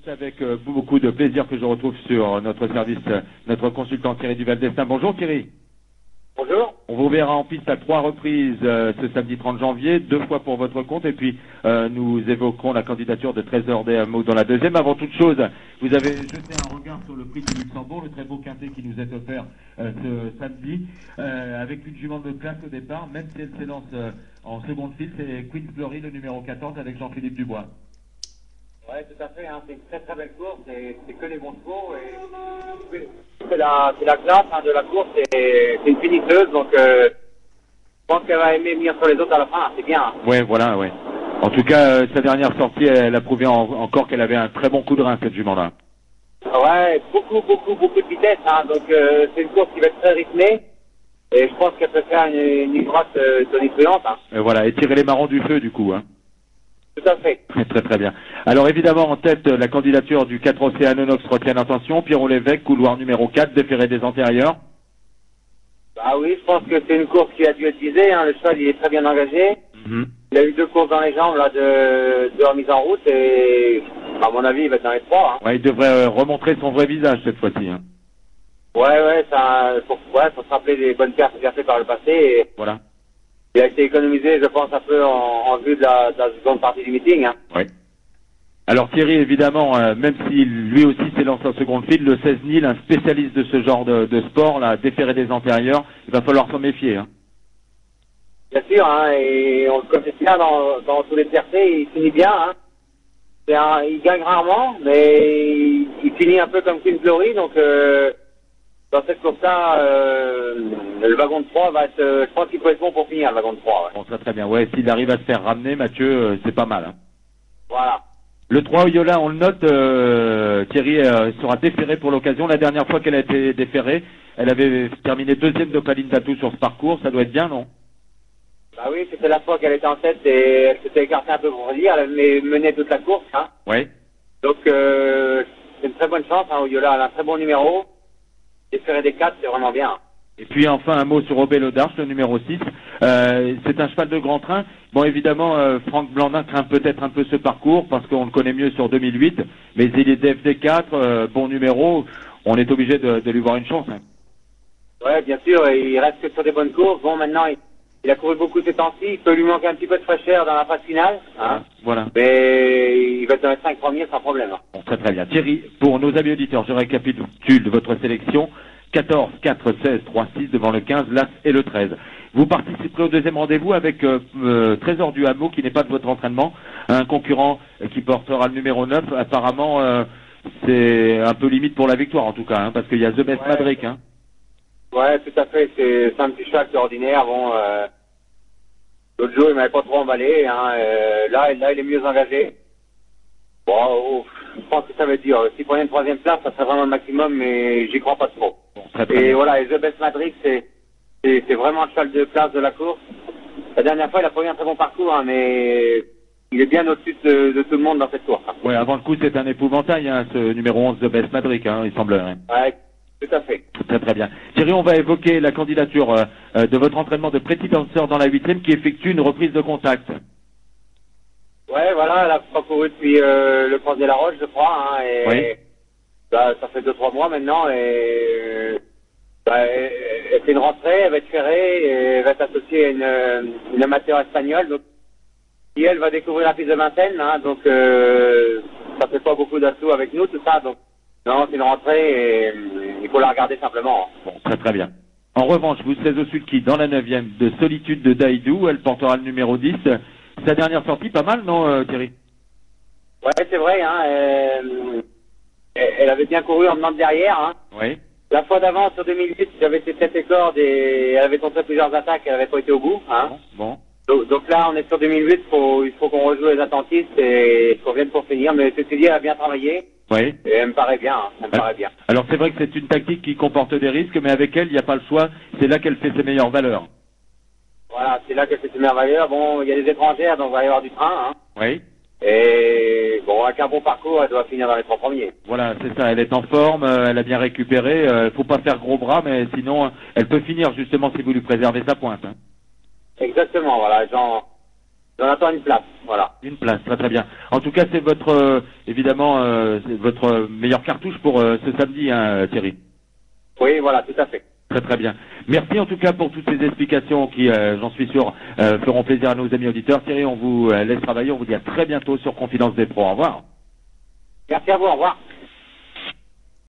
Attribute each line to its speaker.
Speaker 1: C'est avec beaucoup de plaisir que je retrouve sur notre service notre consultant Thierry Duval-Destin. Bonjour Thierry.
Speaker 2: Bonjour.
Speaker 1: On vous verra en piste à 3 reprises ce samedi 30 janvier, 2 fois pour votre compte, et puis nous évoquerons la candidature de Trésor des Hameaux dans la deuxième. Avant toute chose, vous avez jeté un regard sur le prix du Luxembourg, le très beau quintet qui nous est offert ce samedi, avec une jument de classe au départ, même si elle s'élance en seconde file, c'est Queen's Glory, le numéro 14, avec Jean-Philippe Dubois.
Speaker 2: Ouais, tout à fait, hein. C'est une très très belle course, c'est que les bons chevaux, et c'est la classe de la course, c'est une finisseuse, donc je pense qu'elle va aimer venir sur les autres à la fin, c'est bien. Hein.
Speaker 1: Ouais, voilà, ouais. En tout cas, sa dernière sortie, elle a prouvé encore qu'elle avait un très bon coup de rein, cette jument-là.
Speaker 2: Ouais, beaucoup de vitesse, hein. Donc c'est une course qui va être très rythmée, et je pense qu'elle peut faire une grosse tonitruante. Hein.
Speaker 1: Voilà, et tirer les marrons du feu, du coup, hein.
Speaker 2: Tout à fait.
Speaker 1: Très très bien. Alors évidemment en tête la candidature du 4 Océanonox retient l'attention, Pierrot Lévesque, couloir numéro 4, déféré des antérieurs.
Speaker 2: Bah oui, je pense que c'est une course qui a dû être visée, hein. Le cheval il est très bien engagé. Il a eu 2 courses dans les jambes là de remise en route et à mon avis il va être dans les 3. Hein.
Speaker 1: Ouais, il devrait remontrer son vrai visage cette fois-ci. Hein.
Speaker 2: Ouais, faut se rappeler des bonnes pertes qu'il a fait par le passé. Et
Speaker 1: voilà.
Speaker 2: Il a été économisé, je pense, un peu en vue de la seconde partie du meeting. Hein.
Speaker 1: Oui. Alors Thierry, évidemment, même s'il lui aussi s'est lancé en seconde file, le 16 Nil, un spécialiste de ce genre de sport, là, déféré des antérieurs, il va falloir s'en méfier. Hein.
Speaker 2: Bien sûr, hein, et on le connaît bien dans tous les TRC, il finit bien. Hein. Il gagne rarement, mais il finit un peu comme Queen's Glory, donc dans cette course-là, le wagon de 3 va être, je pense qu'il peut être bon pour finir, le wagon de 3. Ouais.
Speaker 1: Bon, très très bien. Ouais, s'il arrive à se faire ramener, Mathieu, c'est pas mal. Hein.
Speaker 2: Voilà.
Speaker 1: Le 3 Yola, on le note, Thierry sera déféré pour l'occasion. La dernière fois qu'elle a été déférée, elle avait terminé deuxième de Paline Tatou sur ce parcours. Ça doit être bien, non?
Speaker 2: Bah oui, c'était la fois qu'elle était en tête et elle s'était écartée un peu pour dire. Elle avait mené toute la course. Hein.
Speaker 1: Oui.
Speaker 2: Donc c'est une très bonne chance. Hein, Yola, elle a un très bon numéro. Déféré des 4, c'est vraiment bien.
Speaker 1: Et puis enfin un mot sur Obélo d'Arche, le numéro 6. C'est un cheval de grand train. Bon évidemment, Franck Blandin craint peut-être un peu ce parcours parce qu'on le connaît mieux sur 2008. Mais il est DFD4, bon numéro. On est obligé de lui voir une chance. Hein.
Speaker 2: Ouais, bien sûr. Il reste que sur des bonnes courses. Bon, maintenant, il a couru beaucoup ces temps-ci. Il peut lui manquer un petit peu de fraîcheur dans la phase finale. Hein.
Speaker 1: Voilà.
Speaker 2: Mais il va être dans les 5 premiers sans problème. Hein.
Speaker 1: Bon, très très bien. Thierry, pour nos amis auditeurs, je récapitule de votre sélection. 14, 4, 16, 3, 6 devant le 15, l'As et le 13. Vous participerez au deuxième rendez-vous avec Trésor du Hameau qui n'est pas de votre entraînement, un concurrent qui portera le numéro 9. Apparemment, c'est un peu limite pour la victoire en tout cas, hein, parce qu'il y a The Best Madrick. Hein.
Speaker 2: Ouais, tout à fait. C'est un petit cheval ordinaire. Bon, l'autre jour, il m'avait pas trop emballé. Hein, là, il est mieux engagé. Bon, je pense que ça veut dire, s'il prenait une 3e place, ça serait vraiment le maximum, mais j'y crois pas trop.
Speaker 1: Bon, très, très
Speaker 2: et
Speaker 1: bien.
Speaker 2: voilà, et The Best Madrid, c'est vraiment le cheval de classe de la course. La dernière fois, il a pas eu un très bon parcours, hein, mais il est bien au-dessus de tout le monde dans cette course. Hein.
Speaker 1: Ouais, avant le coup, c'est un épouvantail, hein, ce numéro 11 The Best Madrick, hein, il semblerait.
Speaker 2: Ouais, tout à fait.
Speaker 1: Très très bien. Thierry, on va évoquer la candidature de votre entraînement de Pretty Dancer dans la 8e qui effectue une reprise de contact.
Speaker 2: Ouais, voilà, elle a pas couru depuis le Cross de la Roche, je crois, hein, et
Speaker 1: Oui.
Speaker 2: ça fait 2-3 mois maintenant, et elle fait une rentrée, elle va être ferrée, et elle va être associée à une amateur espagnole, donc qui elle va découvrir la piste de Vincennes, hein, donc ça fait pas beaucoup d'assauts avec nous, tout ça, donc non, c'est une rentrée, et il faut la regarder simplement.
Speaker 1: Bon, très très bien. En revanche, vous 16 au Sulky dans la 9e de Solitude de Daïdou, elle portera le numéro 10. Sa dernière sortie, pas mal, non, Thierry?
Speaker 2: Ouais, c'est vrai, hein, elle avait bien couru en menant de derrière, hein.
Speaker 1: Oui.
Speaker 2: La fois d'avant, sur 2008, j'avais été tête et corde et elle avait tenté plusieurs attaques, elle n'avait pas été au bout, hein.
Speaker 1: Bon.
Speaker 2: Donc là, on est sur 2008, il faut qu'on rejoue les attentistes et qu'on vienne pour finir, mais ceci dit, elle a bien travaillé.
Speaker 1: Oui.
Speaker 2: Et elle me paraît bien, hein, elle me paraît bien.
Speaker 1: Alors c'est vrai que c'est une tactique qui comporte des risques, mais avec elle, il n'y a pas le choix. C'est là qu'elle fait ses meilleures valeurs.
Speaker 2: Voilà, c'est là que c'est une merveilleuse. Bon, il y a des étrangères, donc il va y avoir du train, hein.
Speaker 1: Oui.
Speaker 2: Et bon, avec un bon parcours, elle doit finir dans les 3 premiers.
Speaker 1: Voilà, c'est ça. Elle est en forme, elle a bien récupéré. Faut pas faire gros bras, mais sinon, elle peut finir justement si vous lui préservez sa pointe. Hein.
Speaker 2: Exactement, voilà, On attend une place, voilà.
Speaker 1: Une place, très très bien. En tout cas, c'est votre évidemment c'est votre meilleure cartouche pour ce samedi, hein, Thierry.
Speaker 2: Oui, voilà, tout à fait.
Speaker 1: Très très bien. Merci en tout cas pour toutes ces explications qui, j'en suis sûr, feront plaisir à nos amis auditeurs. Thierry, on vous laisse travailler. On vous dit à très bientôt sur Confidence des Pros. Au revoir.
Speaker 2: Merci à vous, au revoir.